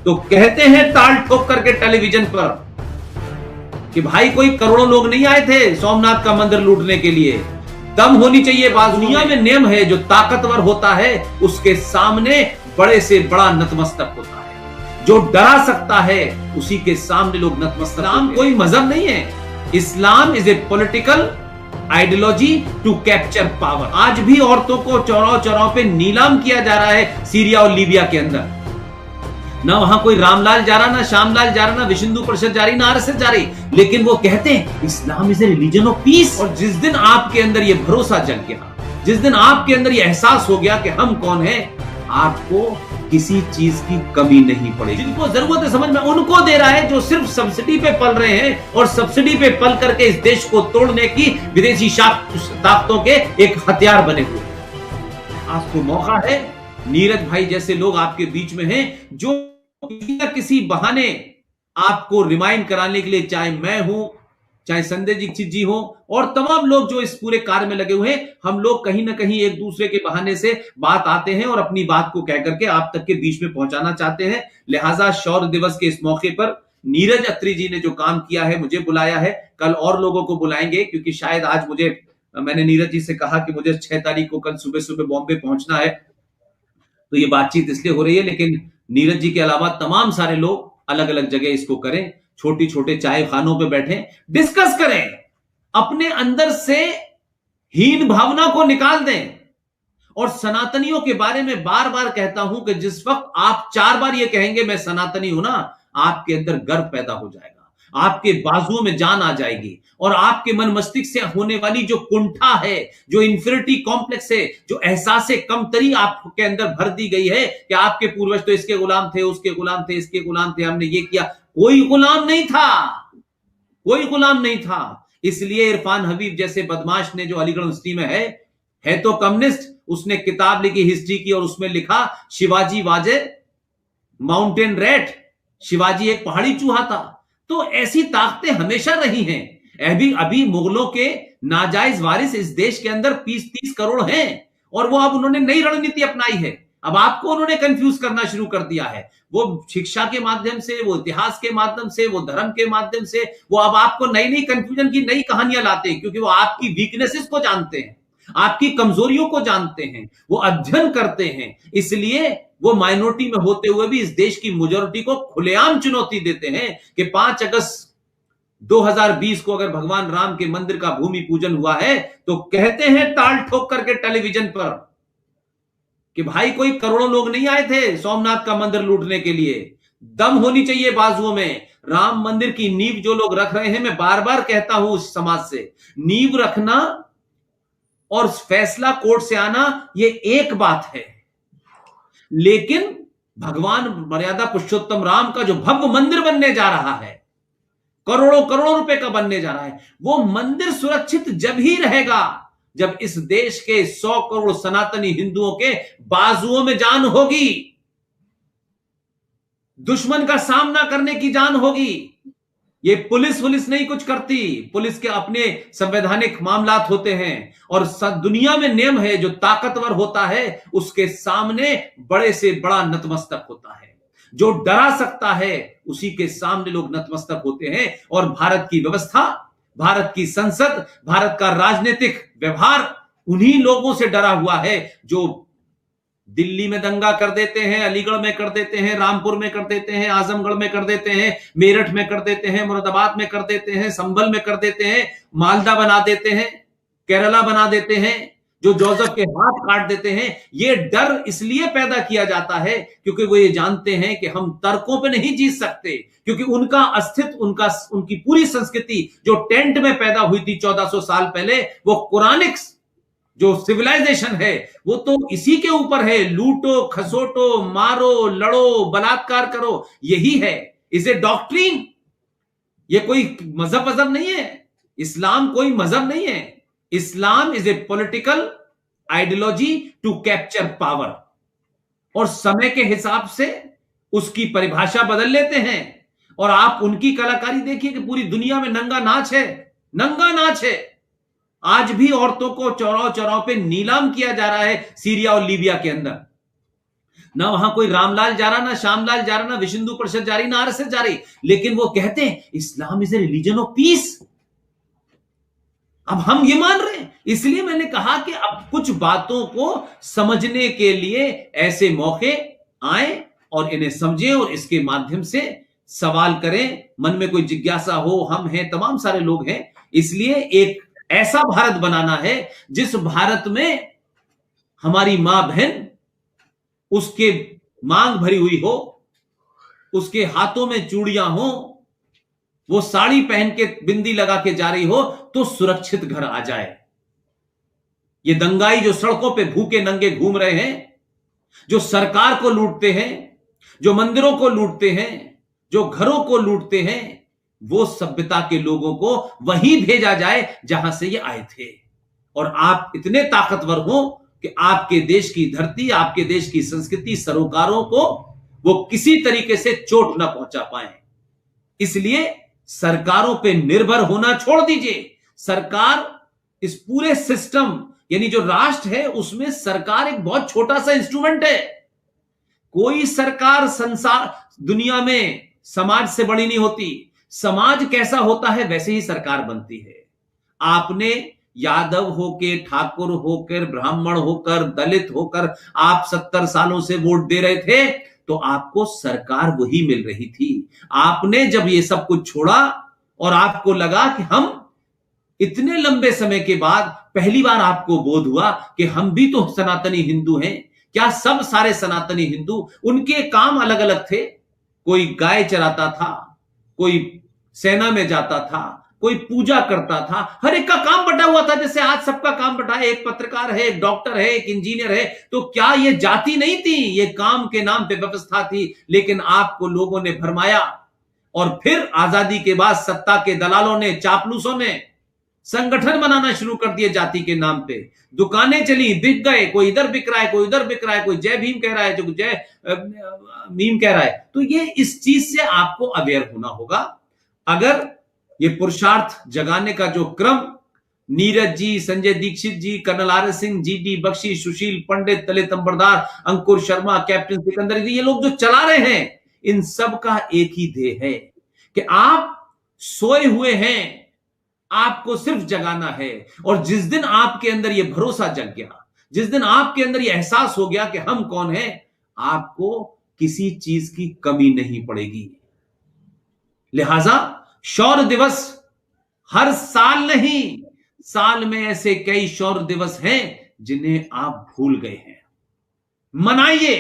तो कहते हैं ताल ठोक करके टेलीविजन पर कि भाई कोई करोड़ों लोग नहीं आए थे सोमनाथ का मंदिर लूटने के लिए, दम होनी चाहिए बाजू। दुनिया में नियम है, जो ताकतवर होता है उसके सामने बड़े से बड़ा नतमस्तक होता है, जो डरा सकता है उसी के सामने लोग नतमस्तक। इस्लाम कोई मजहब नहीं है, Islam is a political ideology to capture power. आज भी औरतों को चौराहों चौराहों पे नीलाम किया जा रहा है सीरिया और लीबिया के अंदर। ना वहां कोई रामलाल जा रहा, ना श्यामलाल जा रहा, ना विश्व हिंदू परिषद जा रही, ना आरएसएस जा रही, लेकिन वो कहते हैं Islam is a religion of peace. और जिस दिन आपके अंदर ये भरोसा जग गया, जिस दिन आपके अंदर ये एहसास हो गया कि हम कौन है, आपको किसी चीज की कमी नहीं पड़ेगी। जिनको जरूरत है समझ में उनको दे रहा है, जो सिर्फ सब्सिडी पे पल रहे हैं और सब्सिडी पे पल करके इस देश को तोड़ने की विदेशी ताकतों के एक हथियार बने हुए। आपको मौका है, नीरज भाई जैसे लोग आपके बीच में हैं जो किसी न किसी बहाने आपको रिमाइंड कराने के लिए, चाहे मैं हूं, चाहे संजय दीक्षित जी हो और तमाम लोग जो इस पूरे कार्य में लगे हुए हैं, हम लोग कहीं ना कहीं एक दूसरे के बहाने से बात आते हैं और अपनी बात को कह करके आप तक के बीच में पहुंचाना चाहते हैं। लिहाजा शौर्य दिवस के इस मौके पर नीरज अत्री जी ने जो काम किया है, मुझे बुलाया है, कल और लोगों को बुलाएंगे, क्योंकि शायद आज मैंने नीरज जी से कहा कि मुझे 6 तारीख को कल सुबह सुबह बॉम्बे पहुंचना है, तो ये बातचीत इसलिए हो रही है। लेकिन नीरज जी के अलावा तमाम सारे लोग अलग अलग जगह इसको करें, छोटी छोटे चाय खानों पे बैठें, डिस्कस करें, अपने अंदर से हीन भावना को निकाल दें। और सनातनियों के बारे में बार बार कहता हूं कि जिस वक्त आप 4 बार ये कहेंगे मैं सनातनी हूं ना, आपके अंदर गर्व पैदा हो जाएगा, आपके बाजुओं में जान आ जाएगी और आपके मन मस्तिष्क से होने वाली जो कुंठा है, जो इंफीरियरिटी कॉम्प्लेक्स है, जो एहसास कमतरी आपके अंदर भर दी गई है कि आपके पूर्वज तो इसके गुलाम थे, उसके गुलाम थे, इसके गुलाम थे, हमने ये किया, कोई गुलाम नहीं था, कोई गुलाम नहीं था। इसलिए इरफान हबीब जैसे बदमाश ने, जो अलीगढ़ यूनिवर्सिटी में है तो कम्युनिस्ट, उसने किताब लिखी हिस्ट्री की और उसमें लिखा Shivaji was a mountain rat, Shivaji एक पहाड़ी चूहा था। तो ऐसी ताकतें हमेशा रही हैं। अभी मुगलों के नाजायज वारिस इस देश के अंदर 30 करोड़ हैं और वो अब उन्होंने नई रणनीति अपनाई है। अब आपको उन्होंने कंफ्यूज करना शुरू कर दिया है, वो शिक्षा के माध्यम से, वो इतिहास के माध्यम से, वो धर्म के माध्यम से, वो अब आपको नई नई कंफ्यूजन की नई कहानियां लाते हैं, क्योंकि वो आपकी वीकनेसेस को जानते हैं, आपकी कमजोरियों को जानते हैं, वो अध्ययन करते हैं। इसलिए वो माइनॉरिटी में होते हुए भी इस देश की मेजॉरिटी को खुलेआम चुनौती देते हैं कि 5 अगस्त 2020 को अगर भगवान राम के मंदिर का भूमि पूजन हुआ है तो कहते हैं ताल ठोक करके टेलीविजन पर कि भाई कोई करोड़ों लोग नहीं आए थे सोमनाथ का मंदिर लूटने के लिए, दम होनी चाहिए बाजुओं में। राम मंदिर की नींव जो लोग रख रहे हैं, मैं बार बार कहता हूं उस समाज से, नींव रखना और फैसला कोर्ट से आना ये एक बात है, लेकिन भगवान मर्यादा पुरुषोत्तम राम का जो भव्य मंदिर बनने जा रहा है, करोड़ों करोड़ों रुपए का बनने जा रहा है, वो मंदिर सुरक्षित जब ही रहेगा जब इस देश के 100 करोड़ सनातनी हिंदुओं के बाजुओं में जान होगी, दुश्मन का सामना करने की जान होगी। ये पुलिस नहीं कुछ करती, पुलिस के अपने संवैधानिक मामलात होते हैं और दुनिया में नियम है, जो ताकतवर होता है उसके सामने बड़े से बड़ा नतमस्तक होता है, जो डरा सकता है उसी के सामने लोग नतमस्तक होते हैं। और भारत की व्यवस्था, भारत की संसद, भारत का राजनीतिक व्यवहार उन्हीं लोगों से डरा हुआ है जो दिल्ली में दंगा कर देते हैं, अलीगढ़ में कर देते हैं, रामपुर में कर देते हैं, आजमगढ़ में कर देते हैं, मेरठ में कर देते हैं, मुरादाबाद में कर देते हैं, संभल में कर देते हैं, मालदा बना देते हैं, केरला बना देते हैं, जो जोसेफ के हाथ काट देते हैं। ये डर इसलिए पैदा किया जाता है क्योंकि वो ये जानते हैं कि हम तर्कों पे नहीं जीत सकते, क्योंकि उनका अस्तित्व, उनकी पूरी संस्कृति जो टेंट में पैदा हुई थी 1400 साल पहले, वो कुरानिक जो सिविलाइजेशन है वो तो इसी के ऊपर है, लूटो, खसोटो, मारो, लड़ो, बलात्कार करो, यही है। इज ए डॉक्ट्रिन, ये कोई मजहब नहीं है, इस्लाम कोई मजहब नहीं है, Islam is a political ideology to capture power. और समय के हिसाब से उसकी परिभाषा बदल लेते हैं। और आप उनकी कलाकारी देखिए कि पूरी दुनिया में नंगा नाच है, नंगा नाच है। आज भी औरतों को चौराहों चौराहों पे नीलाम किया जा रहा है सीरिया और लीबिया के अंदर। ना वहां कोई रामलाल जा रहा, ना श्यामलाल जा रहा, ना विश्व हिंदू परिषद जा रही, ना आरएसएस जा रही, लेकिन वो कहते हैं Islam is a religion of peace. अब हम ये मान रहे हैं। इसलिए मैंने कहा कि अब कुछ बातों को समझने के लिए ऐसे मौके आए और इन्हें समझें और इसके माध्यम से सवाल करें, मन में कोई जिज्ञासा हो। हम हैं, तमाम सारे लोग हैं। इसलिए एक ऐसा भारत बनाना है जिस भारत में हमारी मां बहन, उसके मांग भरी हुई हो, उसके हाथों में चूड़ियां हो, वो साड़ी पहन के बिंदी लगा के जा रही हो तो सुरक्षित घर आ जाए। ये दंगाई जो सड़कों पे भूखे नंगे घूम रहे हैं, जो सरकार को लूटते हैं, जो मंदिरों को लूटते हैं, जो घरों को लूटते हैं, वो सभ्यता के लोगों को वहीं भेजा जाए जहां से ये आए थे। और आप इतने ताकतवर हो कि आपके देश की धरती, आपके देश की संस्कृति, सरोकारों को वो किसी तरीके से चोट ना पहुंचा पाए। इसलिए सरकारों पे निर्भर होना छोड़ दीजिए। सरकार, इस पूरे सिस्टम, यानी जो राष्ट्र है, उसमें सरकार एक बहुत छोटा सा इंस्ट्रूमेंट है। कोई सरकार संसार दुनिया में समाज से बड़ी नहीं होती। समाज कैसा होता है वैसे ही सरकार बनती है। आपने यादव होकर, ठाकुर होकर, ब्राह्मण होकर, दलित होकर आप 70 सालों से वोट दे रहे थे तो आपको सरकार वही मिल रही थी। आपने जब ये सब कुछ छोड़ा और आपको लगा कि हम इतने लंबे समय के बाद पहली बार आपको बोध हुआ कि हम भी तो सनातनी हिंदू हैं। क्या सब सारे सनातनी हिंदू, उनके काम अलग अलग थे। कोई गाय चराता था, कोई सेना में जाता था, कोई पूजा करता था, हर एक का काम बटा हुआ था। जैसे आज सबका काम बटा है, एक पत्रकार है, एक डॉक्टर है, एक इंजीनियर है। तो क्या ये जाति नहीं थी, ये काम के नाम पे व्यवस्था थी। लेकिन आपको लोगों ने भरमाया और फिर आजादी के बाद सत्ता के दलालों ने, चापलूसों ने संगठन बनाना शुरू कर दिए जाति के नाम पे। दुकानें चली, बिक गए, कोई इधर बिक रहा है, कोई उधर बिक रहा है, कोई जय भीम कह रहा है, जो जय मीम कह रहा है। तो ये इस चीज से आपको अवेयर होना होगा। अगर ये पुरुषार्थ जगाने का जो क्रम Neeraj ji, Sanjay Dixit ji, colonel R S Singh, GD Bakshi, Sushil Pandit, Lalit Ambardar, Ankur Sharma, captain Sikandar, ये लोग जो चला रहे हैं, इन सब का एक ही ध्येय है कि आप सोए हुए हैं, आपको सिर्फ जगाना है। और जिस दिन आपके अंदर यह भरोसा जग गया, जिस दिन आपके अंदर यह एहसास हो गया कि हम कौन हैं, आपको किसी चीज की कमी नहीं पड़ेगी। लिहाजा शौर्य दिवस हर साल नहीं, साल में ऐसे कई शौर्य दिवस हैं जिन्हें आप भूल गए हैं। मनाइए।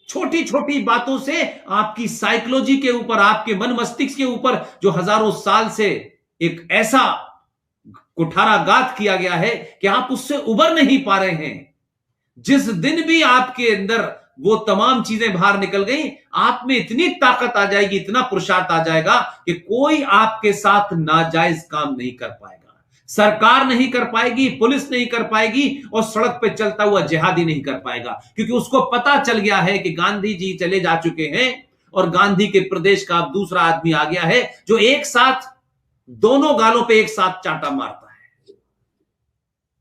छोटी छोटी बातों से आपकी साइकोलॉजी के ऊपर, आपके मन मस्तिष्क के ऊपर जो हजारों साल से एक ऐसा कुठाराघात किया गया है कि आप उससे उबर नहीं पा रहे हैं। जिस दिन भी आपके अंदर वो तमाम चीजें बाहर निकल गई, आप में इतनी ताकत आ जाएगी, इतना पुरुषार्थ आ जाएगा कि कोई आपके साथ नाजायज काम नहीं कर पाएगा। सरकार नहीं कर पाएगी, पुलिस नहीं कर पाएगी, और सड़क पे चलता हुआ जिहादी नहीं कर पाएगा। क्योंकि उसको पता चल गया है कि गांधी जी चले जा चुके हैं और गांधी के प्रदेश का अब दूसरा आदमी आ गया है जो एक साथ दोनों गालों पे एक साथ चांटा मारता है।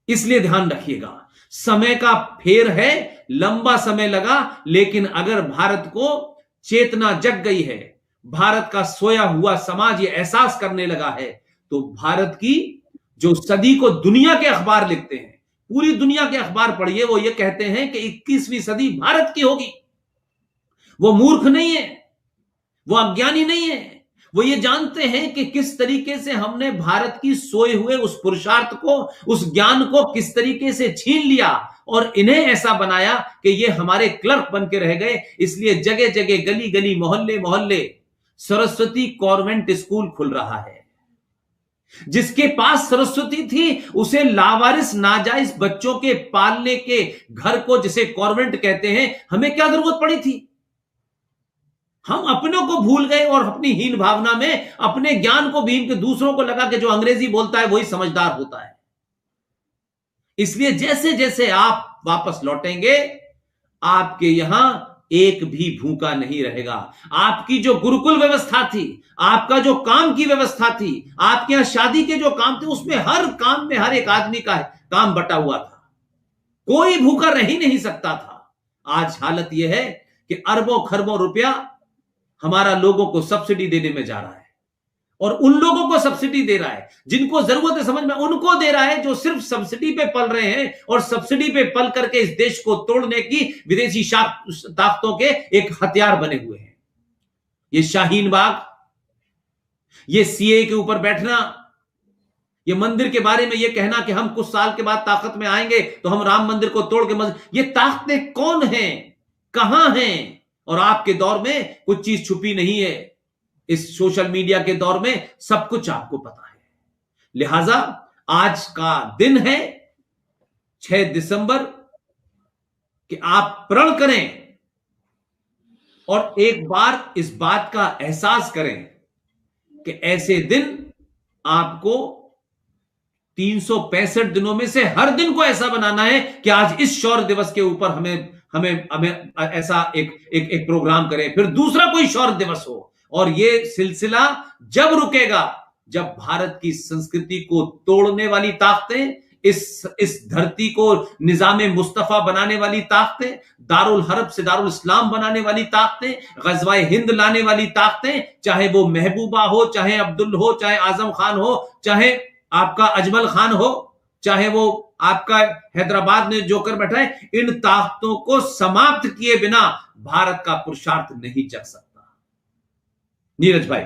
इसलिए ध्यान रखिएगा, समय का फेर है, लंबा समय लगा, लेकिन अगर भारत को चेतना जग गई है, भारत का सोया हुआ समाज ये एहसास करने लगा है, तो भारत की जो सदी को दुनिया के अखबार लिखते हैं, पूरी दुनिया के अखबार पढ़िए, वो ये कहते हैं कि 21वीं सदी भारत की होगी। वो मूर्ख नहीं है, वो अज्ञानी नहीं है, वो ये जानते हैं कि किस तरीके से हमने भारत की सोए हुए उस पुरुषार्थ को, उस ज्ञान को किस तरीके से छीन लिया और इन्हें ऐसा बनाया कि ये हमारे क्लर्क बन के रह गए। इसलिए जगह जगह, गली गली, मोहल्ले मोहल्ले सरस्वती कॉन्वेंट स्कूल खुल रहा है। जिसके पास सरस्वती थी उसे लावारिस नाजायज बच्चों के पालने के घर को, जिसे कॉन्वेंट कहते हैं, हमें क्या जरूरत पड़ी थी? हम अपनों को भूल गए और अपनी हीन भावना में अपने ज्ञान को भीन के दूसरों को लगा कि जो अंग्रेजी बोलता है वही समझदार होता है। इसलिए जैसे जैसे आप वापस लौटेंगे, आपके यहां एक भी भूखा नहीं रहेगा। आपकी जो गुरुकुल व्यवस्था थी, आपका जो काम की व्यवस्था थी, आपके यहां शादी के जो काम थे, उसमें हर काम में हर एक आदमी का काम बटा हुआ था। कोई भूखा रह ही नहीं सकता था। आज हालत यह है कि अरबों खरबों रुपया हमारा लोगों को सब्सिडी देने में जा रहा है, और उन लोगों को सब्सिडी दे रहा है जिनको जरूरत है समझ में, उनको दे रहा है जो सिर्फ सब्सिडी पे पल रहे हैं और सब्सिडी पे पल करके इस देश को तोड़ने की विदेशी ताकतों के एक हथियार बने हुए हैं। ये शाहीन बाग, ये सीए के ऊपर बैठना, ये मंदिर के बारे में ये कहना कि हम कुछ साल के बाद ताकत में आएंगे तो हम राम मंदिर को तोड़ के ये ताकतें कौन हैं, कहां हैं? और आपके दौर में कुछ चीज छुपी नहीं है, इस सोशल मीडिया के दौर में सब कुछ आपको पता है। लिहाजा आज का दिन है 6 दिसंबर कि आप प्रण करें और एक बार इस बात का एहसास करें कि ऐसे दिन आपको 365 दिनों में से हर दिन को ऐसा बनाना है कि आज इस शौर्य दिवस के ऊपर हमें ऐसा एक प्रोग्राम करें, फिर दूसरा कोई शौर्य दिवस हो। और ये सिलसिला जब रुकेगा जब भारत की संस्कृति को तोड़ने वाली ताकतें, इस धरती को निजामे मुस्तफा बनाने वाली ताकतें, दारुल हरब से दारुल इस्लाम बनाने वाली ताकतें, गजवाए हिंद लाने वाली ताकतें, चाहे वो महबूबा हो, चाहे अब्दुल हो, चाहे आजम खान हो, चाहे आपका अजमल खान हो, चाहे वो आपका हैदराबाद में जोकर बैठा है, इन ताकतों को समाप्त किए बिना भारत का पुरुषार्थ नहीं चल सकता। नीरज भाई।